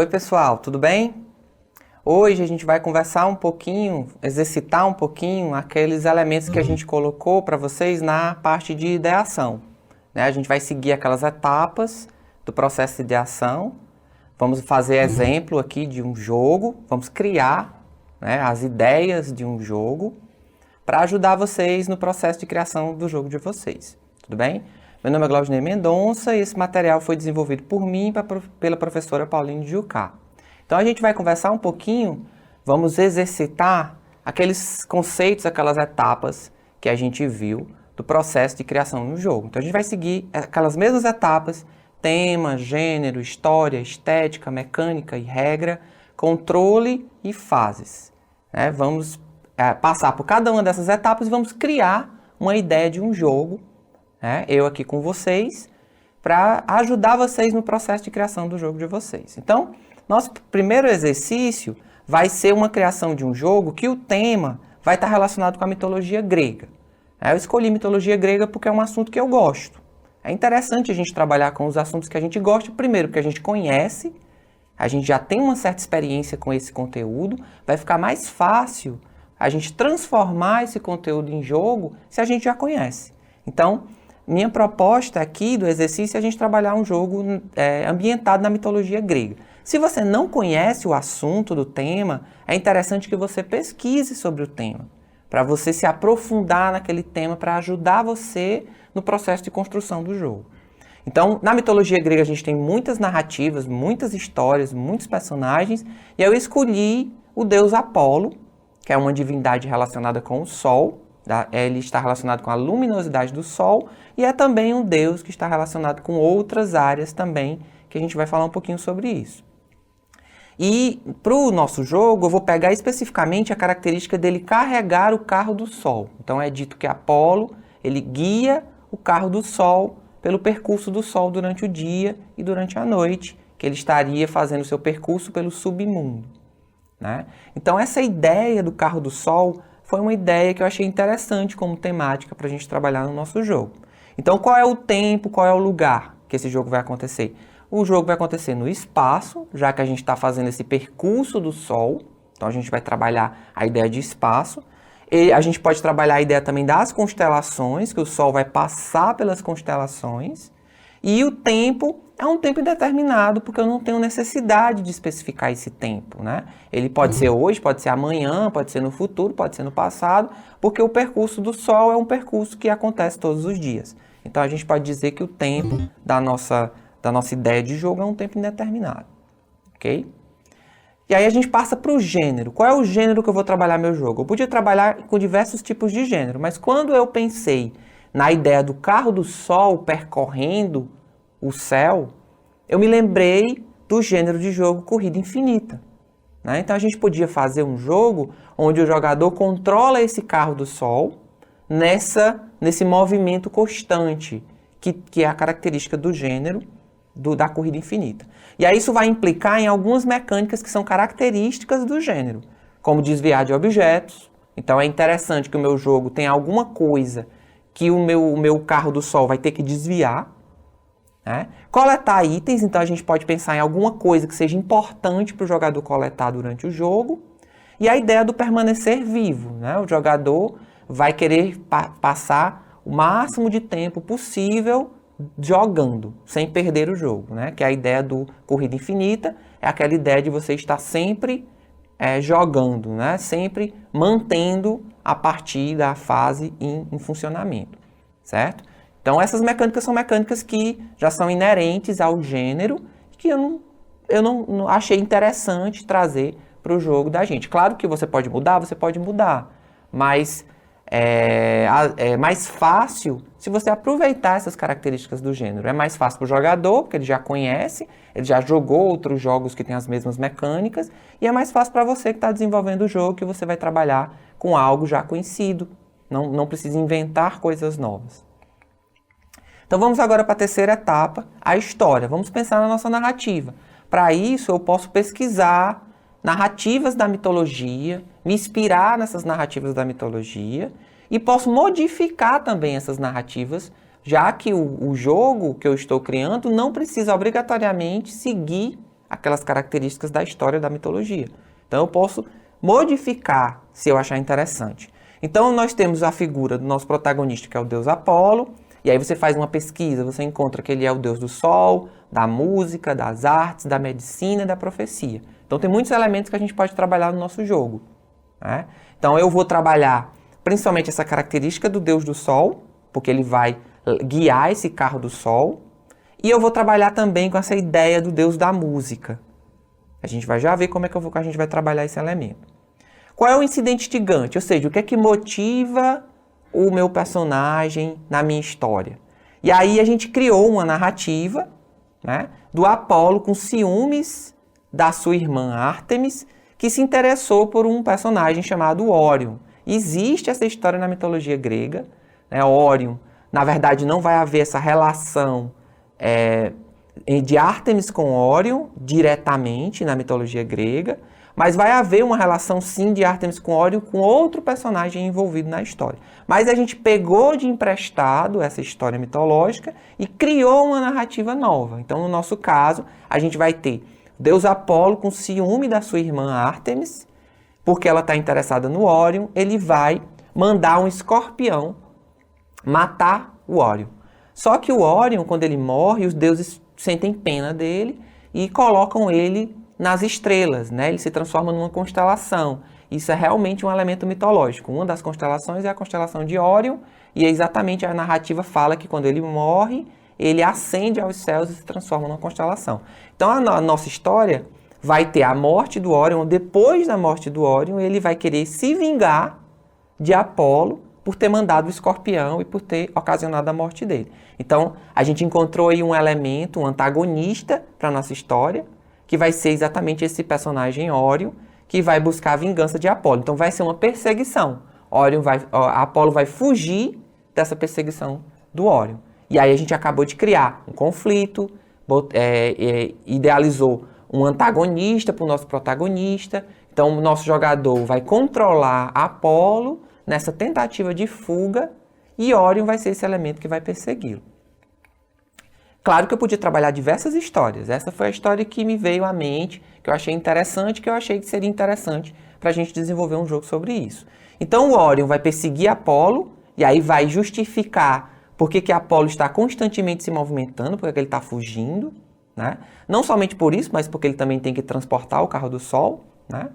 Oi pessoal, tudo bem? Hoje a gente vai conversar um pouquinho, exercitar um pouquinho aqueles elementos que a gente colocou para vocês na parte de ideação, né? A gente vai seguir aquelas etapas do processo de ideação, vamos fazer exemplo aqui de um jogo, vamos criar, né, as ideias de um jogo para ajudar vocês no processo de criação do jogo de vocês, tudo bem? Meu nome é Glaudinei Mendonça e esse material foi desenvolvido por mim e pela professora Pauline Jucá. Então a gente vai conversar um pouquinho, vamos exercitar aqueles conceitos, aquelas etapas que a gente viu do processo de criação no jogo. Então a gente vai seguir aquelas mesmas etapas, tema, gênero, história, estética, mecânica e regra, controle e fases, né? Vamos passar por cada uma dessas etapas e vamos criar uma ideia de um jogo, né? Eu aqui com vocês, para ajudar vocês no processo de criação do jogo de vocês. Então, nosso primeiro exercício vai ser uma criação de um jogo que o tema vai estar relacionado com a mitologia grega. Eu escolhi mitologia grega porque é um assunto que eu gosto. É interessante a gente trabalhar com os assuntos que a gente gosta, primeiro porque a gente conhece, a gente já tem uma certa experiência com esse conteúdo, vai ficar mais fácil a gente transformar esse conteúdo em jogo se a gente já conhece. Então, minha proposta aqui do exercício é a gente trabalhar um jogo ambientado na mitologia grega. Se você não conhece o assunto do tema, é interessante que você pesquise sobre o tema, para você se aprofundar naquele tema, para ajudar você no processo de construção do jogo. Então, na mitologia grega a gente tem muitas narrativas, muitas histórias, muitos personagens, e eu escolhi o deus Apolo, que é uma divindade relacionada com o Sol. Ele está relacionado com a luminosidade do Sol e é também um deus que está relacionado com outras áreas também, que a gente vai falar um pouquinho sobre isso. E para o nosso jogo, eu vou pegar especificamente a característica dele carregar o carro do Sol. Então é dito que Apolo, ele guia o carro do Sol pelo percurso do Sol durante o dia e durante a noite, que ele estaria fazendo o seu percurso pelo submundo, né? Então essa ideia do carro do Sol foi uma ideia que eu achei interessante como temática para a gente trabalhar no nosso jogo. Então, qual é o tempo, qual é o lugar que esse jogo vai acontecer? O jogo vai acontecer no espaço, já que a gente está fazendo esse percurso do Sol. Então, a gente vai trabalhar a ideia de espaço. E a gente pode trabalhar a ideia também das constelações, que o Sol vai passar pelas constelações. E o tempo é um tempo indeterminado, porque eu não tenho necessidade de especificar esse tempo, né? Ele pode ser hoje, pode ser amanhã, pode ser no futuro, pode ser no passado, porque o percurso do Sol é um percurso que acontece todos os dias. Então a gente pode dizer que o tempo da nossa ideia de jogo é um tempo indeterminado, ok? E aí a gente passa para o gênero. Qual é o gênero que eu vou trabalhar meu jogo? Eu podia trabalhar com diversos tipos de gênero, mas quando eu pensei na ideia do carro do Sol percorrendo o céu, eu me lembrei do gênero de jogo corrida infinita, né? Então a gente podia fazer um jogo onde o jogador controla esse carro do Sol nesse movimento constante, que é a característica do gênero da corrida infinita. E aí isso vai implicar em algumas mecânicas que são características do gênero, como desviar de objetos. Então é interessante que o meu jogo tenha alguma coisa que o meu carro do Sol vai ter que desviar, né? Coletar itens, então a gente pode pensar em alguma coisa que seja importante para o jogador coletar durante o jogo. E a ideia do permanecer vivo, né? O jogador vai querer passar o máximo de tempo possível jogando, sem perder o jogo, né? Que é a ideia do corrida infinita, é aquela ideia de você estar sempre jogando, né? Sempre mantendo a partida, a fase em funcionamento, certo? Então essas mecânicas são mecânicas que já são inerentes ao gênero, que eu não achei interessante trazer para o jogo da gente. Claro que você pode mudar, mas é mais fácil se você aproveitar essas características do gênero. É mais fácil para o jogador, porque ele já conhece, ele já jogou outros jogos que têm as mesmas mecânicas, e é mais fácil para você que está desenvolvendo o jogo, que você vai trabalhar com algo já conhecido, não precisa inventar coisas novas. Então vamos agora para a terceira etapa, a história. Vamos pensar na nossa narrativa. Para isso eu posso pesquisar narrativas da mitologia, me inspirar nessas narrativas da mitologia e posso modificar também essas narrativas, já que o jogo que eu estou criando não precisa obrigatoriamente seguir aquelas características da história da mitologia. Então eu posso modificar se eu achar interessante. Então nós temos a figura do nosso protagonista, que é o deus Apolo, e aí você faz uma pesquisa, você encontra que ele é o deus do sol, da música, das artes, da medicina e da profecia. Então tem muitos elementos que a gente pode trabalhar no nosso jogo, né? Então eu vou trabalhar principalmente essa característica do deus do sol, porque ele vai guiar esse carro do sol, e eu vou trabalhar também com essa ideia do deus da música. A gente vai já ver como é que a gente vai trabalhar esse elemento. Qual é o incidente instigante? Ou seja, o que é que motiva o meu personagem na minha história? E aí a gente criou uma narrativa, né, do Apolo com ciúmes da sua irmã Ártemis, que se interessou por um personagem chamado Órion. Existe essa história na mitologia grega, né? Órion, na verdade, não vai haver essa relação de Ártemis com Órion diretamente na mitologia grega, mas vai haver uma relação sim de Ártemis com Órion com outro personagem envolvido na história. Mas a gente pegou de emprestado essa história mitológica e criou uma narrativa nova. Então, no nosso caso, a gente vai ter Deus Apolo com ciúme da sua irmã Ártemis, porque ela está interessada no Órion, ele vai mandar um escorpião matar o Órion. Só que o Órion, quando ele morre, os deuses sentem pena dele e colocam ele nas estrelas, né? Ele se transforma numa constelação. Isso é realmente um elemento mitológico. Uma das constelações é a constelação de Órion, e exatamente a narrativa fala que quando ele morre, ele ascende aos céus e se transforma numa constelação. Então a nossa história vai ter a morte do Órion. Depois da morte do Órion, ele vai querer se vingar de Apolo por ter mandado o escorpião e por ter ocasionado a morte dele. Então, a gente encontrou aí um elemento, um antagonista para a nossa história, que vai ser exatamente esse personagem Órion, que vai buscar a vingança de Apolo. Então, vai ser uma perseguição. Apolo vai fugir dessa perseguição do Órion. E aí a gente acabou de criar um conflito, idealizou um antagonista para o nosso protagonista. Então, o nosso jogador vai controlar Apolo nessa tentativa de fuga, e Órion vai ser esse elemento que vai persegui-lo. Claro que eu podia trabalhar diversas histórias. Essa foi a história que me veio à mente, que eu achei interessante, que eu achei que seria interessante para a gente desenvolver um jogo sobre isso. Então o Órion vai perseguir Apolo, e aí vai justificar por que Apolo está constantemente se movimentando, porque ele está fugindo, né? Não somente por isso, mas porque ele também tem que transportar o carro do Sol, né?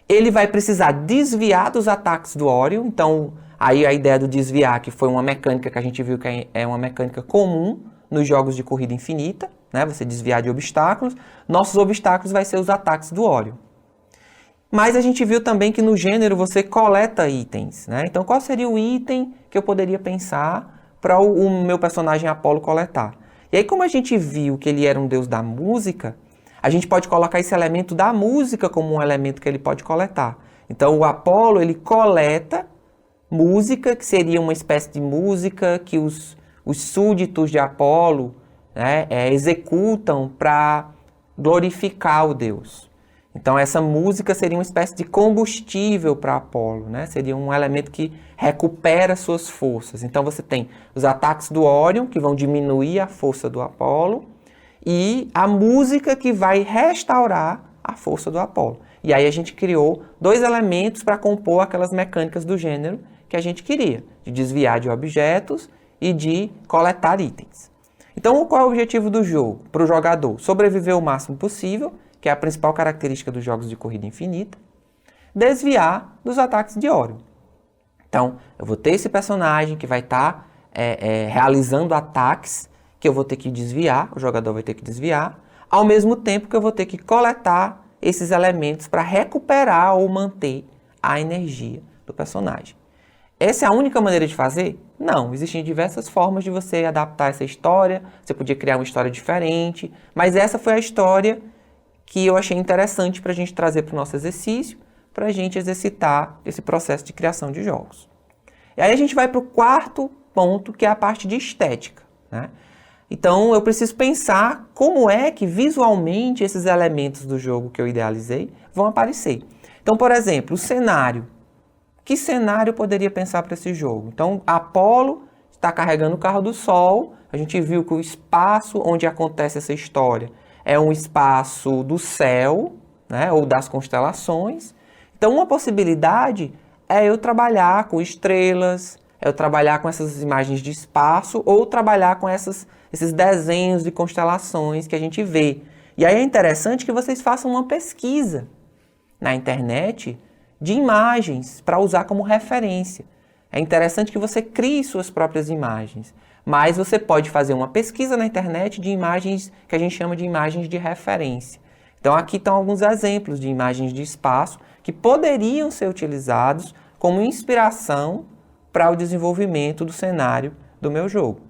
Ele vai precisar desviar dos ataques do Órion. Então, aí a ideia do desviar, que foi uma mecânica que a gente viu que é uma mecânica comum nos jogos de corrida infinita, né? Você desviar de obstáculos. Nossos obstáculos vai ser os ataques do Órion. Mas a gente viu também que no gênero você coleta itens, né? Então, qual seria o item que eu poderia pensar para o meu personagem Apolo coletar? E aí, como a gente viu que ele era um deus da música, a gente pode colocar esse elemento da música como um elemento que ele pode coletar. Então, o Apolo, ele coleta música, que seria uma espécie de música que os súditos de Apolo, né, executam para glorificar o deus. Então, essa música seria uma espécie de combustível para Apolo, né? Seria um elemento que recupera suas forças. Então, você tem os ataques do Órion, que vão diminuir a força do Apolo, e a música que vai restaurar a força do Apolo. E aí a gente criou dois elementos para compor aquelas mecânicas do gênero que a gente queria, de desviar de objetos e de coletar itens. Então, qual é o objetivo do jogo? Para o jogador, sobreviver o máximo possível, que é a principal característica dos jogos de corrida infinita, desviar dos ataques de Órion. Então, eu vou ter esse personagem que vai estar realizando ataques que eu vou ter que desviar, o jogador vai ter que desviar, ao mesmo tempo que eu vou ter que coletar esses elementos para recuperar ou manter a energia do personagem. Essa é a única maneira de fazer? Não, existem diversas formas de você adaptar essa história, você podia criar uma história diferente, mas essa foi a história que eu achei interessante para a gente trazer para o nosso exercício, para a gente exercitar esse processo de criação de jogos. E aí a gente vai para o quarto ponto, que é a parte de estética, né? Então eu preciso pensar como é que visualmente esses elementos do jogo que eu idealizei vão aparecer. Então, por exemplo, o cenário. Que cenário eu poderia pensar para esse jogo? Então, Apolo está carregando o carro do Sol. A gente viu que o espaço onde acontece essa história é um espaço do céu, né, ou das constelações. Então, uma possibilidade é eu trabalhar com estrelas, é eu trabalhar com essas imagens de espaço, ou trabalhar com esses desenhos de constelações que a gente vê. E aí é interessante que vocês façam uma pesquisa na internet de imagens para usar como referência. É interessante que você crie suas próprias imagens, mas você pode fazer uma pesquisa na internet de imagens que a gente chama de imagens de referência. Então aqui estão alguns exemplos de imagens de espaço que poderiam ser utilizados como inspiração para o desenvolvimento do cenário do meu jogo.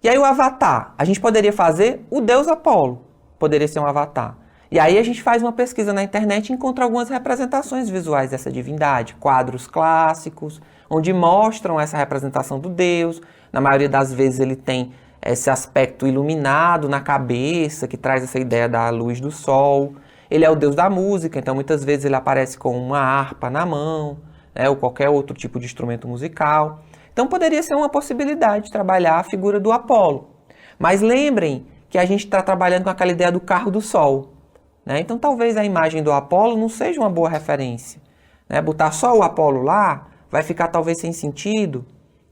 E aí o avatar, a gente poderia fazer o deus Apolo, poderia ser um avatar. E aí a gente faz uma pesquisa na internet e encontra algumas representações visuais dessa divindade, quadros clássicos, onde mostram essa representação do deus. Na maioria das vezes ele tem esse aspecto iluminado na cabeça, que traz essa ideia da luz do sol. Ele é o deus da música, então muitas vezes ele aparece com uma harpa na mão, né, ou qualquer outro tipo de instrumento musical. Então poderia ser uma possibilidade de trabalhar a figura do Apolo. Mas lembrem que a gente está trabalhando com aquela ideia do carro do sol. Né? Então talvez a imagem do Apolo não seja uma boa referência. Né? Botar só o Apolo lá vai ficar talvez sem sentido.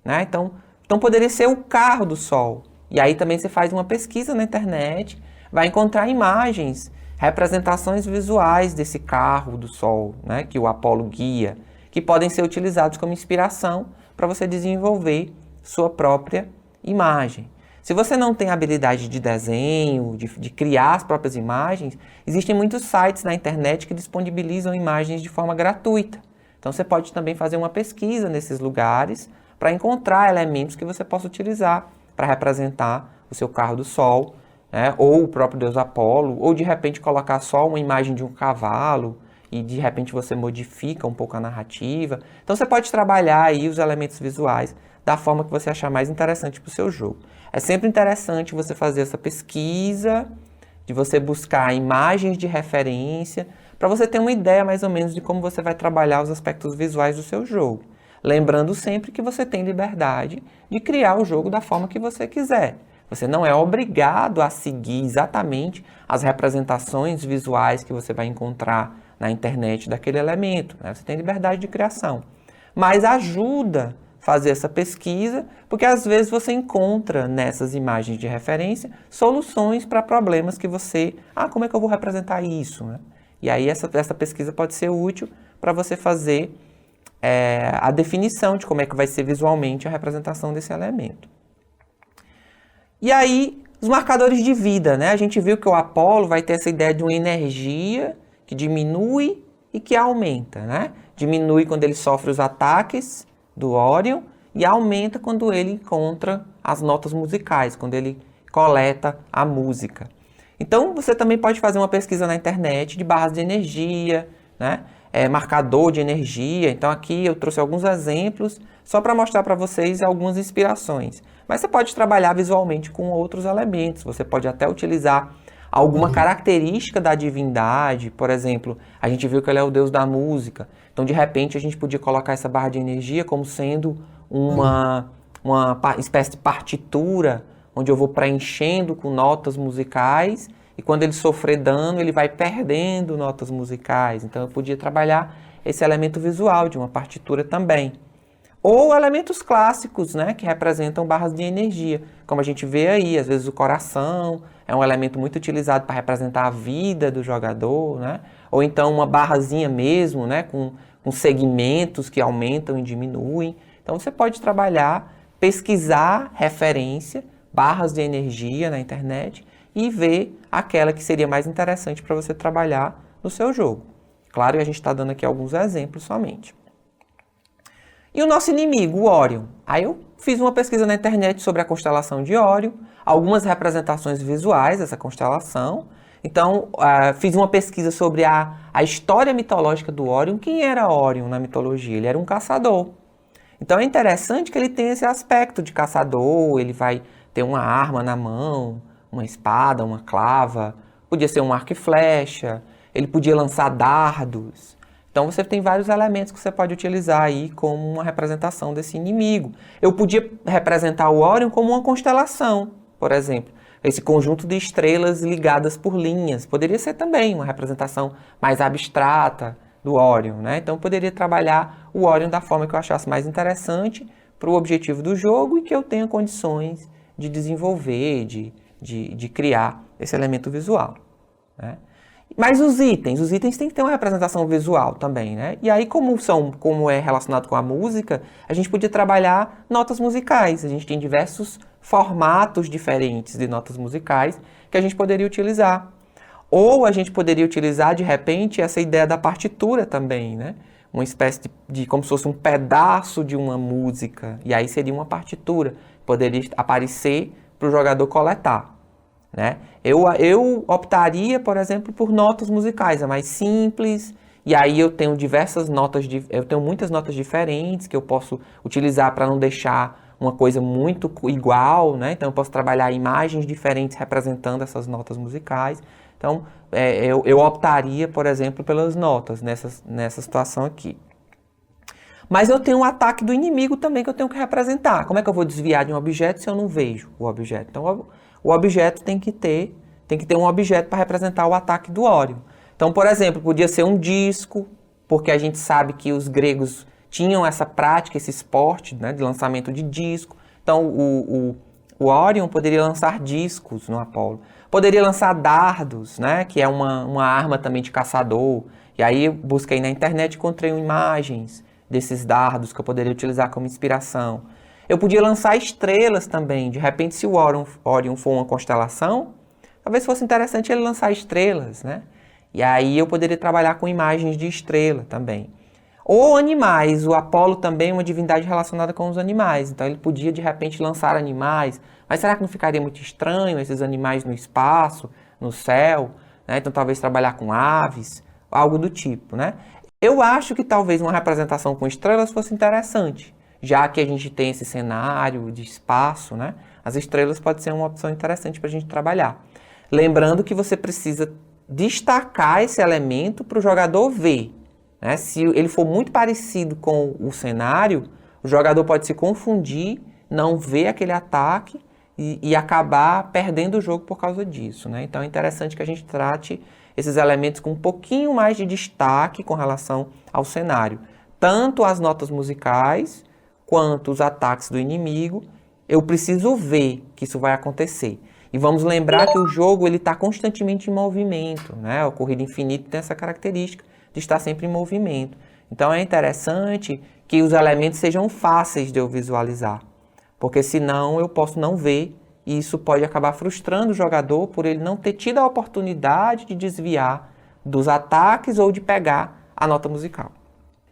Né? Então poderia ser o carro do sol. E aí também você faz uma pesquisa na internet, vai encontrar imagens, representações visuais desse carro do sol, né? Que o Apolo guia, que podem ser utilizados como inspiração para você desenvolver sua própria imagem. Se você não tem habilidade de desenho, de criar as próprias imagens, existem muitos sites na internet que disponibilizam imagens de forma gratuita. Então você pode também fazer uma pesquisa nesses lugares para encontrar elementos que você possa utilizar para representar o seu carro do sol, né? Ou o próprio deus Apolo, ou de repente colocar só uma imagem de um cavalo e de repente você modifica um pouco a narrativa. Então você pode trabalhar aí os elementos visuais da forma que você achar mais interessante para o seu jogo. É sempre interessante você fazer essa pesquisa, de você buscar imagens de referência, para você ter uma ideia mais ou menos de como você vai trabalhar os aspectos visuais do seu jogo. Lembrando sempre que você tem liberdade de criar o jogo da forma que você quiser. Você não é obrigado a seguir exatamente as representações visuais que você vai encontrar na internet daquele elemento. Né? Você tem liberdade de criação. Mas ajuda fazer essa pesquisa, porque às vezes você encontra nessas imagens de referência soluções para problemas que você... como é que eu vou representar isso? Né? E aí essa pesquisa pode ser útil para você fazer a definição de como é que vai ser visualmente a representação desse elemento. E aí, os marcadores de vida, né? A gente viu que o Apolo vai ter essa ideia de uma energia que diminui e que aumenta, né? Diminui quando ele sofre os ataques do Orion e aumenta quando ele encontra as notas musicais, quando ele coleta a música. Então, você também pode fazer uma pesquisa na internet de barras de energia, né? Marcador de energia. Então aqui eu trouxe alguns exemplos só para mostrar para vocês algumas inspirações. Mas você pode trabalhar visualmente com outros elementos. Você pode até utilizar alguma característica da divindade. Por exemplo, a gente viu que ele é o deus da música. Então de repente a gente podia colocar essa barra de energia como sendo uma espécie de partitura, onde eu vou preenchendo com notas musicais. E quando ele sofrer dano, ele vai perdendo notas musicais. Então eu podia trabalhar esse elemento visual de uma partitura também. Ou elementos clássicos, né, que representam barras de energia. Como a gente vê aí, às vezes o coração é um elemento muito utilizado para representar a vida do jogador, né? Ou então uma barrazinha mesmo, né, com segmentos que aumentam e diminuem. Então você pode trabalhar, pesquisar referência, barras de energia na internet, e ver aquela que seria mais interessante para você trabalhar no seu jogo. Claro que a gente está dando aqui alguns exemplos somente. E o nosso inimigo, o Orion. Aí eu fiz uma pesquisa na internet sobre a constelação de Orion, algumas representações visuais dessa constelação. Então, fiz uma pesquisa sobre a história mitológica do Orion. Quem era Orion na mitologia? Ele era um caçador. Então é interessante que ele tenha esse aspecto de caçador, ele vai ter uma arma na mão, uma espada, uma clava, podia ser um arco e flecha, ele podia lançar dardos. Então você tem vários elementos que você pode utilizar aí como uma representação desse inimigo. Eu podia representar o Orion como uma constelação, por exemplo. esse conjunto de estrelas ligadas por linhas. Poderia ser também uma representação mais abstrata do Orion, né? Então, eu poderia trabalhar o Orion da forma que eu achasse mais interessante para o objetivo do jogo e que eu tenha condições de desenvolver, de criar esse elemento visual, né? Mas os itens têm que ter uma representação visual também, né? E aí, como é relacionado com a música, a gente podia trabalhar notas musicais. A gente tem diversos formatos diferentes de notas musicais que a gente poderia utilizar. Ou a gente poderia utilizar, de repente, essa ideia da partitura também, né? Uma espécie de como se fosse um pedaço de uma música. E aí seria uma partitura. Poderia aparecer para o jogador coletar, né? Eu optaria, por exemplo, por notas musicais, é mais simples, e aí eu tenho muitas notas diferentes que eu posso utilizar para não deixar uma coisa muito igual, né? Então eu posso trabalhar imagens diferentes representando essas notas musicais. Então eu optaria, por exemplo, pelas notas nessa situação aqui. Mas eu tenho um ataque do inimigo também que eu tenho que representar. Como é que eu vou desviar de um objeto se eu não vejo o objeto? Então o objeto tem que ter um objeto para representar o ataque do Orion. Então, por exemplo, podia ser um disco, porque a gente sabe que os gregos tinham essa prática, esse esporte, né, de lançamento de disco. Então, o Orion poderia lançar discos no Apolo. Poderia lançar dardos, né, que é uma arma também de caçador. E aí eu busquei na internet e encontrei imagens desses dardos que eu poderia utilizar como inspiração. Eu podia lançar estrelas também. De repente, se o Orion for uma constelação, talvez fosse interessante ele lançar estrelas, né? E aí eu poderia trabalhar com imagens de estrela também. Ou animais. O Apolo também é uma divindade relacionada com os animais. Então ele podia, de repente, lançar animais. Mas será que não ficaria muito estranho esses animais no espaço, no céu, né? Então talvez trabalhar com aves, algo do tipo, né? Eu acho que talvez uma representação com estrelas fosse interessante. Já que a gente tem esse cenário de espaço, né? As estrelas pode ser uma opção interessante para a gente trabalhar. Lembrando que você precisa destacar esse elemento para o jogador ver, né? Se ele for muito parecido com o cenário, o jogador pode se confundir, não ver aquele ataque e acabar perdendo o jogo por causa disso, né? Então é interessante que a gente trate esses elementos com um pouquinho mais de destaque com relação ao cenário. Tanto as notas musicais quanto os ataques do inimigo, eu preciso ver que isso vai acontecer. E vamos lembrar que o jogo está constantemente em movimento, né? O Corrida Infinita tem essa característica de estar sempre em movimento. Então é interessante que os elementos sejam fáceis de eu visualizar, porque senão eu posso não ver e isso pode acabar frustrando o jogador por ele não ter tido a oportunidade de desviar dos ataques ou de pegar a nota musical.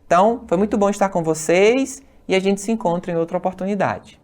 Então, foi muito bom estar com vocês e a gente se encontra em outra oportunidade.